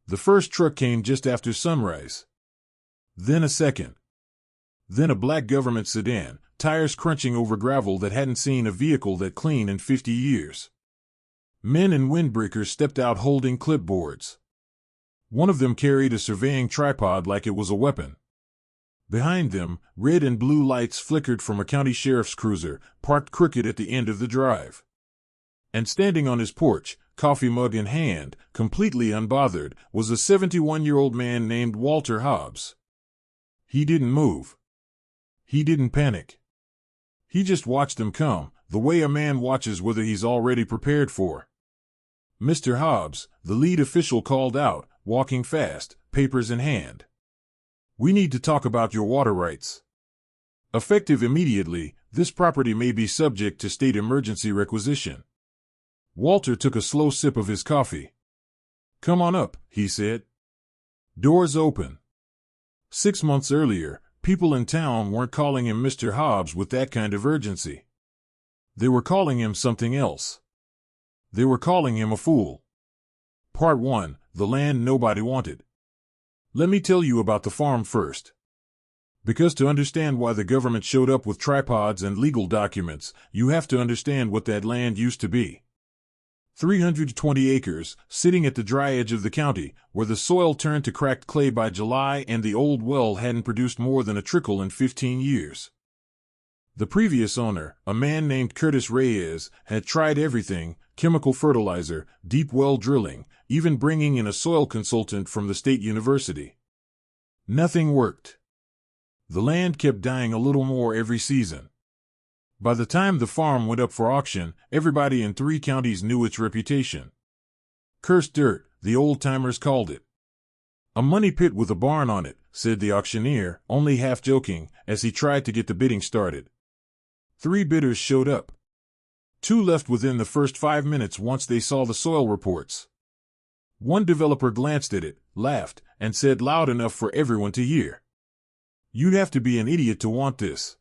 The first truck came just after sunrise. Then a second. Then a black government sedan, tires crunching over gravel that hadn't seen a vehicle that clean in 50 years. Men in windbreakers stepped out holding clipboards. One of them carried a surveying tripod like it was a weapon. Behind them, red and blue lights flickered from a county sheriff's cruiser, parked crooked at the end of the drive. And standing on his porch, coffee mug in hand, completely unbothered, was a 71-year-old man named Walter Hobbs. He didn't move. He didn't panic. He just watched them come, the way a man watches whether he's already prepared for. "Mr. Hobbs," the lead official called out, walking fast, papers in hand. "We need to talk about your water rights. Effective immediately, this property may be subject to state emergency requisition." Walter took a slow sip of his coffee. "Come on up," he said. "Doors open." 6 months earlier, people in town weren't calling him Mr. Hobbs with that kind of urgency. They were calling him something else. They were calling him a fool. Part 1: The Land Nobody Wanted. Let me tell you about the farm first. Because to understand why the government showed up with tripods and legal documents, you have to understand what that land used to be. 320 acres, sitting at the dry edge of the county, where the soil turned to cracked clay by July and the old well hadn't produced more than a trickle in 15 years. The previous owner, a man named Curtis Reyes, had tried everything: chemical fertilizer, deep well drilling, even bringing in a soil consultant from the state university. Nothing worked. The land kept dying a little more every season. By the time the farm went up for auction, everybody in 3 counties knew its reputation. "Cursed dirt," the old-timers called it. "A money pit with a barn on it," said the auctioneer, only half joking, as he tried to get the bidding started. 3 bidders showed up. 2 left within the first 5 minutes once they saw the soil reports. One developer glanced at it, laughed, and said loud enough for everyone to hear, "You'd have to be an idiot to want this."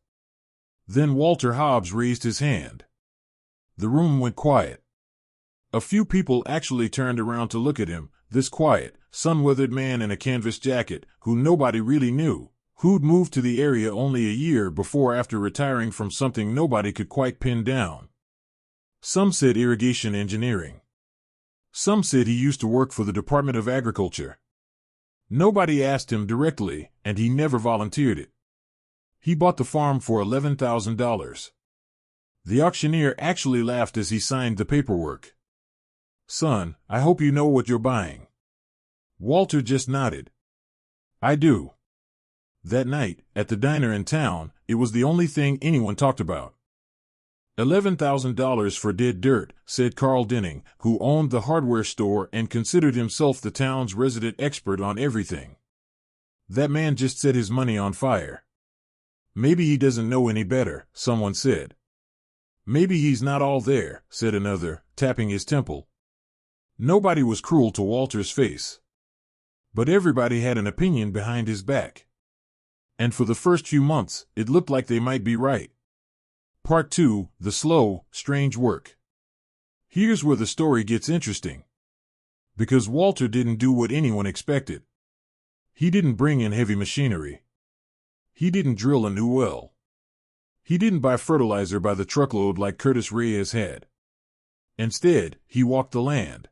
Then Walter Hobbs raised his hand. The room went quiet. A few people actually turned around to look at him, this quiet, sun-weathered man in a canvas jacket, who nobody really knew, who'd moved to the area only a year before after retiring from something nobody could quite pin down. Some said irrigation engineering. Some said he used to work for the Department of Agriculture. Nobody asked him directly, and he never volunteered it. He bought the farm for $11,000. The auctioneer actually laughed as he signed the paperwork. "Son, I hope you know what you're buying." Walter just nodded. "I do." That night, at the diner in town, it was the only thing anyone talked about. $11,000 for dead dirt, said Carl Denning, who owned the hardware store and considered himself the town's resident expert on everything. "That man just set his money on fire." "Maybe he doesn't know any better," someone said. "Maybe he's not all there," said another, tapping his temple. Nobody was cruel to Walter's face. But everybody had an opinion behind his back. And for the first few months, it looked like they might be right. Part 2: The Slow, Strange Work. Here's where the story gets interesting. Because Walter didn't do what anyone expected. He didn't bring in heavy machinery. He didn't drill a new well. He didn't buy fertilizer by the truckload like Curtis Reyes had. Instead, he walked the land.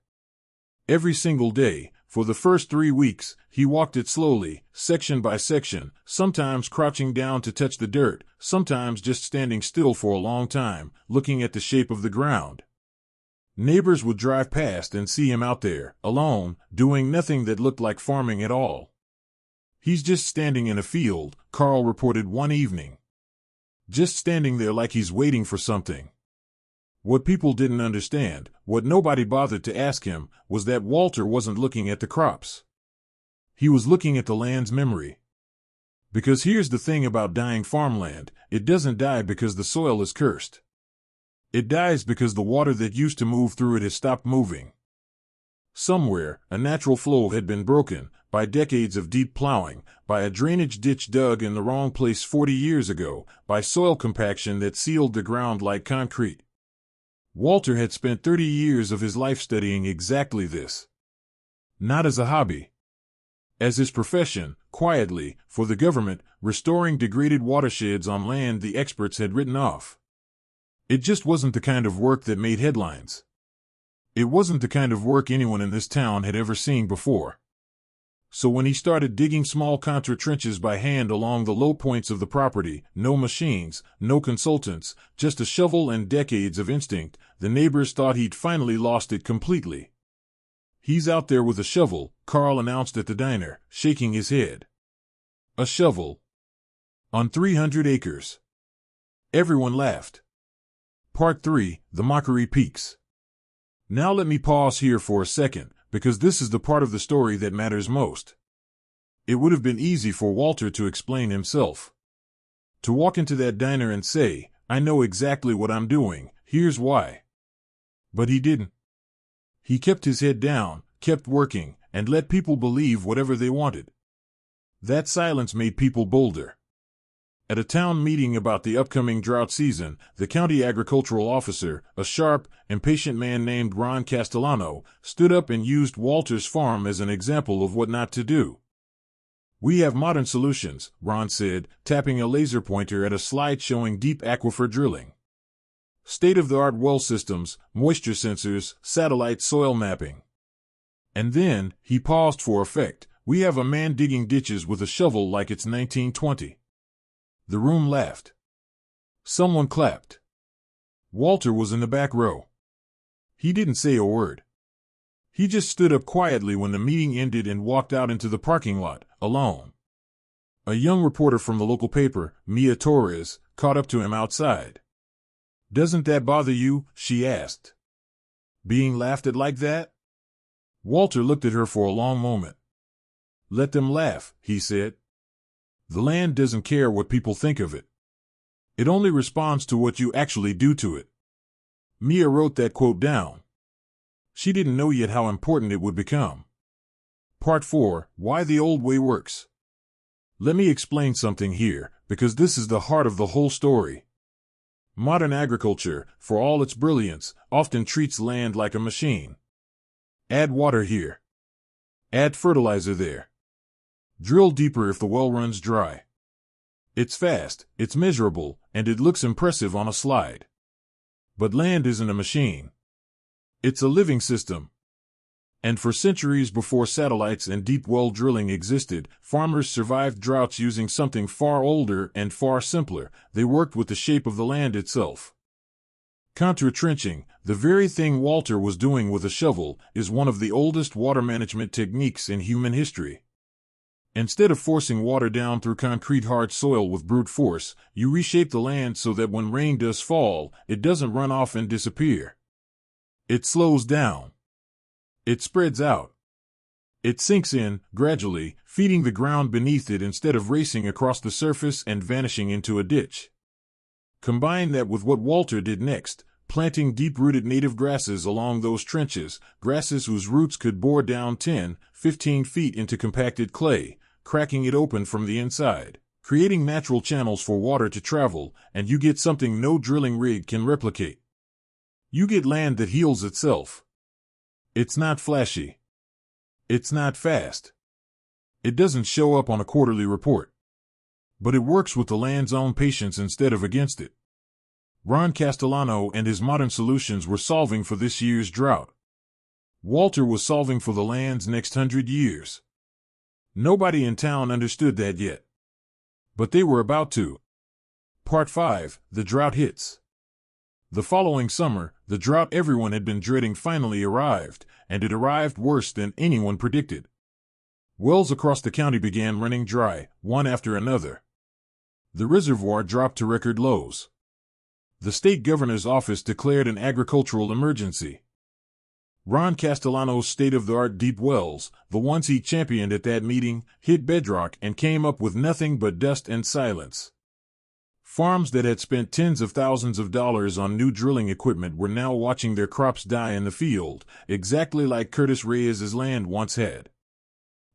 Every single day, for the first 3 weeks, he walked it slowly, section by section, sometimes crouching down to touch the dirt, sometimes just standing still for a long time, looking at the shape of the ground. Neighbors would drive past and see him out there, alone, doing nothing that looked like farming at all. "He's just standing in a field," Carl reported one evening. "Just standing there like he's waiting for something." What people didn't understand, what nobody bothered to ask him, was that Walter wasn't looking at the crops. He was looking at the land's memory. Because here's the thing about dying farmland: it doesn't die because the soil is cursed. It dies because the water that used to move through it has stopped moving. Somewhere, a natural flow had been broken, by decades of deep plowing, by a drainage ditch dug in the wrong place 40 years ago, by soil compaction that sealed the ground like concrete. Walter had spent 30 years of his life studying exactly this. Not as a hobby. As his profession, quietly, for the government, restoring degraded watersheds on land the experts had written off. It just wasn't the kind of work that made headlines. It wasn't the kind of work anyone in this town had ever seen before. So when he started digging small contour trenches by hand along the low points of the property, no machines, no consultants, just a shovel and decades of instinct, the neighbors thought he'd finally lost it completely. "He's out there with a shovel," Carl announced at the diner, shaking his head. "A shovel. On 300 acres. Everyone laughed. Part 3, The Mockery Peaks. Now let me pause here for a second, because this is the part of the story that matters most. It would have been easy for Walter to explain himself. To walk into that diner and say, "I know exactly what I'm doing, here's why." But he didn't. He kept his head down, kept working, and let people believe whatever they wanted. That silence made people bolder. At a town meeting about the upcoming drought season, the county agricultural officer, a sharp, impatient man named Ron Castellano, stood up and used Walter's farm as an example of what not to do. "We have modern solutions," Ron said, tapping a laser pointer at a slide showing deep aquifer drilling. "State-of-the-art well systems, moisture sensors, satellite soil mapping." And then, he paused for effect, "We have a man digging ditches with a shovel like it's 1920. The room laughed. Someone clapped. Walter was in the back row. He didn't say a word. He just stood up quietly when the meeting ended and walked out into the parking lot, alone. A young reporter from the local paper, Mia Torres, caught up to him outside. "Doesn't that bother you?" she asked. "Being laughed at like that?" Walter looked at her for a long moment. "Let them laugh," he said. "The land doesn't care what people think of it. It only responds to what you actually do to it." Mia wrote that quote down. She didn't know yet how important it would become. Part 4, Why the Old Way Works. Let me explain something here, because this is the heart of the whole story. Modern agriculture, for all its brilliance, often treats land like a machine. Add water here. Add fertilizer there. Drill deeper if the well runs dry. It's fast, it's measurable, and it looks impressive on a slide. But land isn't a machine. It's a living system. And for centuries before satellites and deep well drilling existed, farmers survived droughts using something far older and far simpler. They worked with the shape of the land itself. Contour trenching, the very thing Walter was doing with a shovel, is one of the oldest water management techniques in human history. Instead of forcing water down through concrete hard soil with brute force, you reshape the land so that when rain does fall, it doesn't run off and disappear. It slows down. It spreads out. It sinks in, gradually, feeding the ground beneath it instead of racing across the surface and vanishing into a ditch. Combine that with what Walter did next, planting deep-rooted native grasses along those trenches, grasses whose roots could bore down 10, 15 feet into compacted clay, cracking it open from the inside, creating natural channels for water to travel, and you get something no drilling rig can replicate. You get land that heals itself. It's not flashy. It's not fast. It doesn't show up on a quarterly report. But it works with the land's own patience instead of against it. Ron Castellano and his modern solutions were solving for this year's drought. Walter was solving for the land's next 100 years. Nobody in town understood that yet. But they were about to. Part 5, The Drought Hits. The following summer, the drought everyone had been dreading finally arrived, and it arrived worse than anyone predicted. Wells across the county began running dry, one after another. The reservoir dropped to record lows. The state governor's office declared an agricultural emergency. Ron Castellano's state-of-the-art deep wells, the ones he championed at that meeting, hit bedrock and came up with nothing but dust and silence. Farms that had spent tens of thousands of dollars on new drilling equipment were now watching their crops die in the field, exactly like Curtis Reyes's land once had.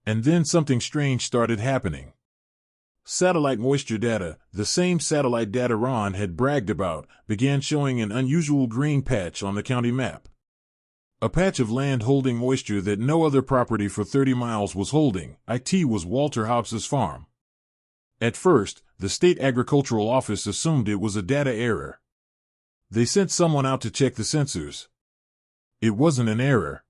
And then something strange started happening. Satellite moisture data, the same satellite data Ron had bragged about, began showing an unusual green patch on the county map. A patch of land holding moisture that no other property for 30 miles was holding. It was Walter Hobbs's farm. At first, the state agricultural office assumed it was a data error. They sent someone out to check the sensors. It wasn't an error.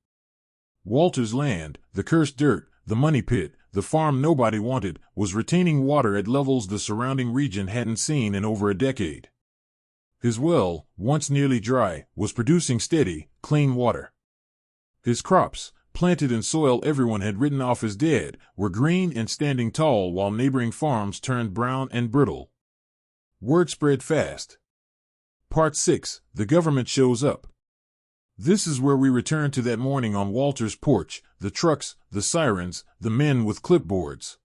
Walter's land, the cursed dirt, the money pit, the farm nobody wanted, was retaining water at levels the surrounding region hadn't seen in over a decade. His well, once nearly dry, was producing steady, clean water. His crops, planted in soil everyone had written off as dead, were green and standing tall while neighboring farms turned brown and brittle. Word spread fast. Part 6, The Government Shows Up. This is where we return to that morning on Walter's porch, the trucks, the sirens, the men with clipboards.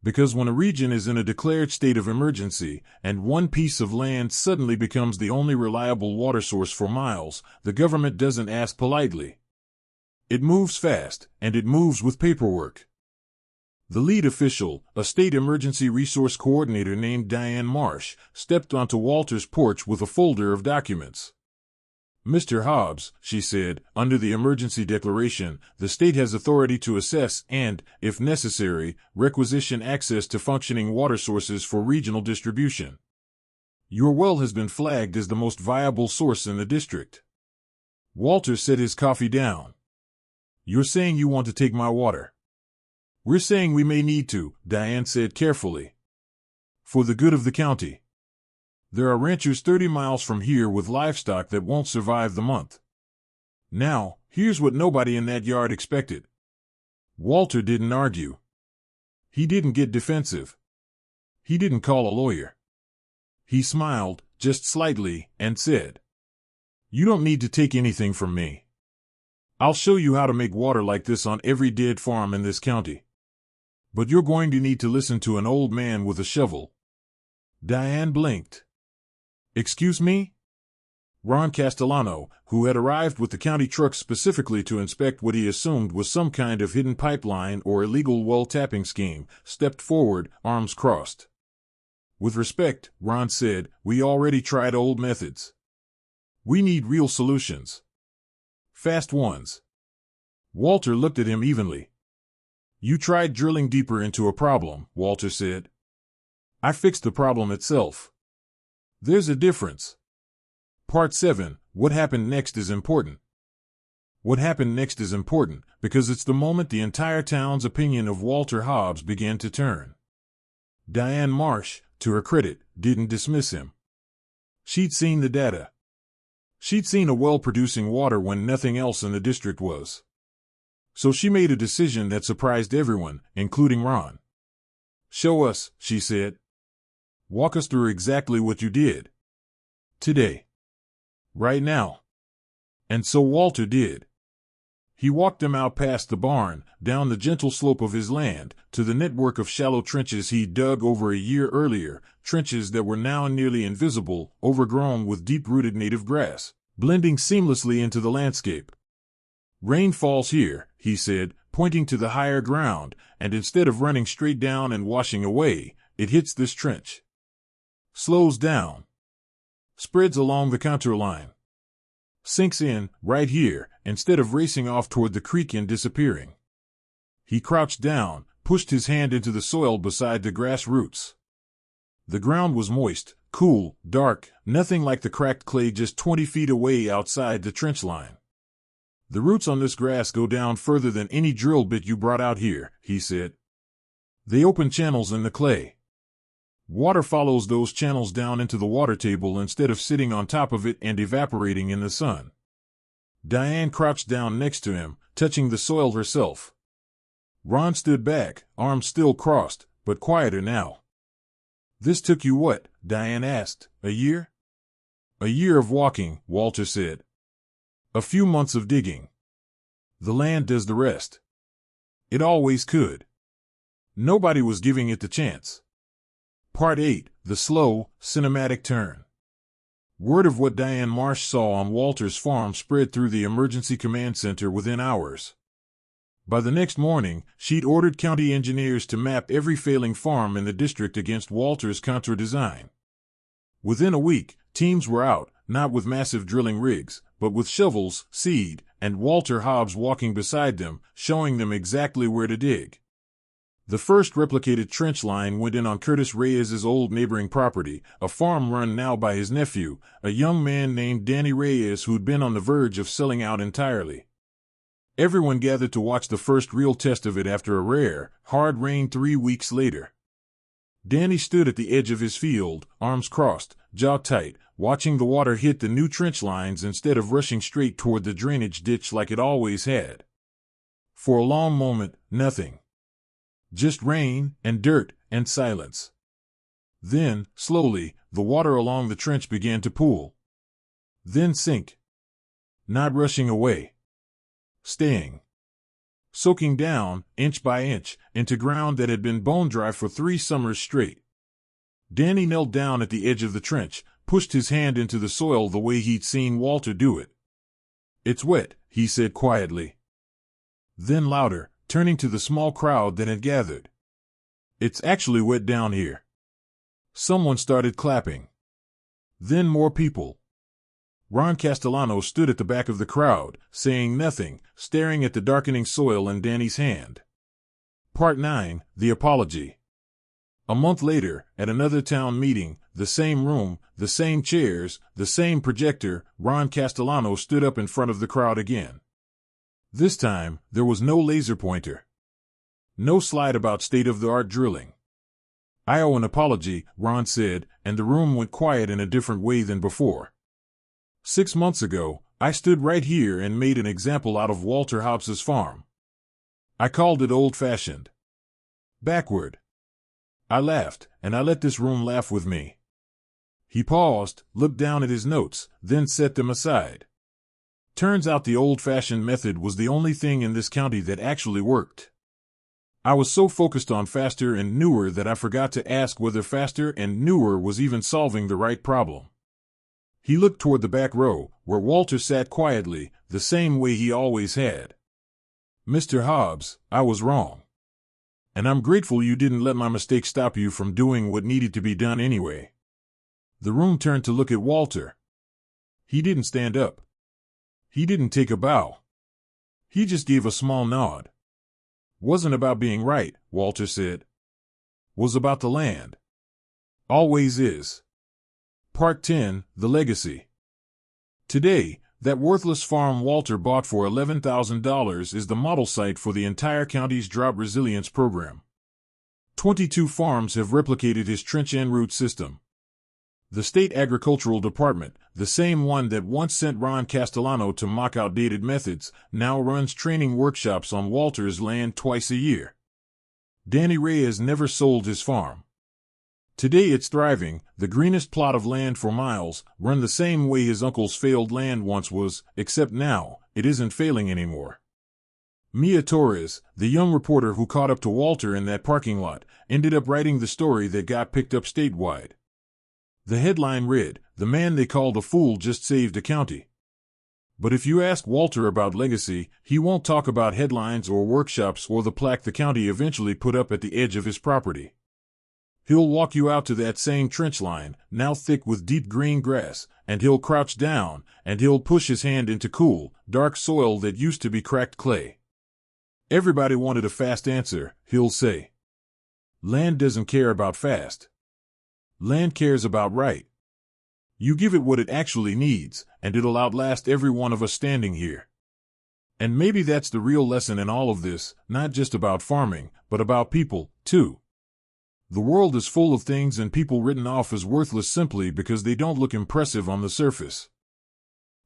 Because when a region is in a declared state of emergency, and one piece of land suddenly becomes the only reliable water source for miles, the government doesn't ask politely. It moves fast, and it moves with paperwork. The lead official, a state emergency resource coordinator named Diane Marsh, stepped onto Walter's porch with a folder of documents. "Mr. Hobbs," she said, "under the emergency declaration, the state has authority to assess and, if necessary, requisition access to functioning water sources for regional distribution. Your well has been flagged as the most viable source in the district." Walter set his coffee down. "You're saying you want to take my water?" "We're saying we may need to," Diane said carefully. "For the good of the county. There are ranchers 30 miles from here with livestock that won't survive the month. Now, here's what nobody in that yard expected." Walter didn't argue. He didn't get defensive. He didn't call a lawyer. He smiled, just slightly, and said, "You don't need to take anything from me. I'll show you how to make water like this on every dead farm in this county. But you're going to need to listen to an old man with a shovel." Diane blinked. "Excuse me?" Ron Castellano, who had arrived with the county truck specifically to inspect what he assumed was some kind of hidden pipeline or illegal well tapping scheme, stepped forward, arms crossed. "With respect," Ron said, "we already tried old methods. We need real solutions. Fast ones." Walter looked at him evenly. "You tried drilling deeper into a problem," Walter said. "I fixed the problem itself. There's a difference." Part 7, What Happened Next is important. What happened next is important because it's the moment the entire town's opinion of Walter Hobbs began to turn. Diane Marsh, to her credit, didn't dismiss him. She'd seen the data. She'd seen a well producing water when nothing else in the district was. So she made a decision that surprised everyone, including Ron. "Show us," she said. "Walk us through exactly what you did. Today. Right now." And so Walter did. He walked them out past the barn, down the gentle slope of his land, to the network of shallow trenches he'd dug over a year earlier, trenches that were now nearly invisible, overgrown with deep-rooted native grass, blending seamlessly into the landscape. "Rain falls here," he said, pointing to the higher ground, "and instead of running straight down and washing away, it hits this trench. Slows down. Spreads along the contour line. Sinks in, right here, instead of racing off toward the creek and disappearing." He crouched down, pushed his hand into the soil beside the grass roots. The ground was moist, cool, dark, nothing like the cracked clay just 20 feet away outside the trench line. "The roots on this grass go down further than any drill bit you brought out here," he said. "They open channels in the clay. Water follows those channels down into the water table instead of sitting on top of it and evaporating in the sun." Diane crouched down next to him, touching the soil herself. Ron stood back, arms still crossed, but quieter now. "This took you what?" Diane asked. "A year?" "A year of walking," Walter said. "A few months of digging. The land does the rest. It always could. Nobody was giving it the chance." Part 8, The Slow, Cinematic Turn. Word of what Diane Marsh saw on Walter's farm spread through the emergency command center within hours. By the next morning, she'd ordered county engineers to map every failing farm in the district against Walter's contour design. Within a week, teams were out, not with massive drilling rigs, but with shovels, seed, and Walter Hobbs walking beside them, showing them exactly where to dig. The first replicated trench line went in on Curtis Reyes's old neighboring property, a farm run now by his nephew, a young man named Danny Reyes who'd been on the verge of selling out entirely. Everyone gathered to watch the first real test of it after a rare, hard rain 3 weeks later. Danny stood at the edge of his field, arms crossed, jaw tight, watching the water hit the new trench lines instead of rushing straight toward the drainage ditch like it always had. For a long moment, nothing. Just rain and dirt and silence. Then, slowly, the water along the trench began to pool. Then sink. Not rushing away. Staying. Soaking down, inch by inch, into ground that had been bone dry for 3 summers straight. Danny knelt down at the edge of the trench, pushed his hand into the soil the way he'd seen Walter do it. "It's wet," he said quietly. Then louder, turning to the small crowd that had gathered. "It's actually wet down here." Someone started clapping. Then more people. Ron Castellano stood at the back of the crowd, saying nothing, staring at the darkening soil in Danny's hand. Part 9, The Apology. A month later, at another town meeting, the same room, the same chairs, the same projector, Ron Castellano stood up in front of the crowd again. This time, there was no laser pointer. No slide about state-of-the-art drilling. "I owe an apology," Ron said, and the room went quiet in a different way than before. 6 months ago, I stood right here and made an example out of Walter Hobbs's farm. I called it old-fashioned. Backward. I laughed, and I let this room laugh with me. He paused, looked down at his notes, then set them aside. Turns out the old-fashioned method was the only thing in this county that actually worked. I was so focused on faster and newer that I forgot to ask whether faster and newer was even solving the right problem. He looked toward the back row, where Walter sat quietly, the same way he always had. "Mr. Hobbs, I was wrong. And I'm grateful you didn't let my mistake stop you from doing what needed to be done anyway." The room turned to look at Walter. He didn't stand up. He didn't take a bow. He just gave a small nod. "Wasn't about being right," Walter said. "Was about the land. Always is." Part 10, The Legacy. Today, that worthless farm Walter bought for $11,000 is the model site for the entire county's drought resilience program. 22 farms have replicated his trench en route system. The state agricultural department, the same one that once sent Ron Castellano to mock outdated methods, now runs training workshops on Walter's land twice a year. Danny Reyes never sold his farm. Today it's thriving, the greenest plot of land for miles, run the same way his uncle's failed land once was, except now, it isn't failing anymore. Mia Torres, the young reporter who caught up to Walter in that parking lot, ended up writing the story that got picked up statewide. The headline read, "The man they called a fool just saved a county." But if you ask Walter about legacy, he won't talk about headlines or workshops or the plaque the county eventually put up at the edge of his property. He'll walk you out to that same trench line, now thick with deep green grass, and he'll crouch down, and he'll push his hand into cool, dark soil that used to be cracked clay. "Everybody wanted a fast answer," he'll say. "Land doesn't care about fast. Land cares about right. You give it what it actually needs, and it'll outlast every one of us standing here." And maybe that's the real lesson in all of this, not just about farming, but about people, too. The world is full of things and people written off as worthless simply because they don't look impressive on the surface.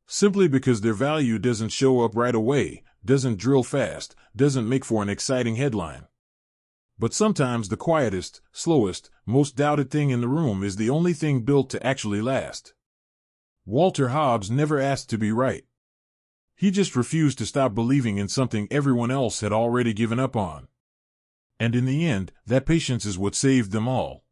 Simply because their value doesn't show up right away, doesn't drill fast, doesn't make for an exciting headline. But sometimes the quietest, slowest, most doubted thing in the room is the only thing built to actually last. Walter Hobbs never asked to be right. He just refused to stop believing in something everyone else had already given up on. And in the end, that patience is what saved them all.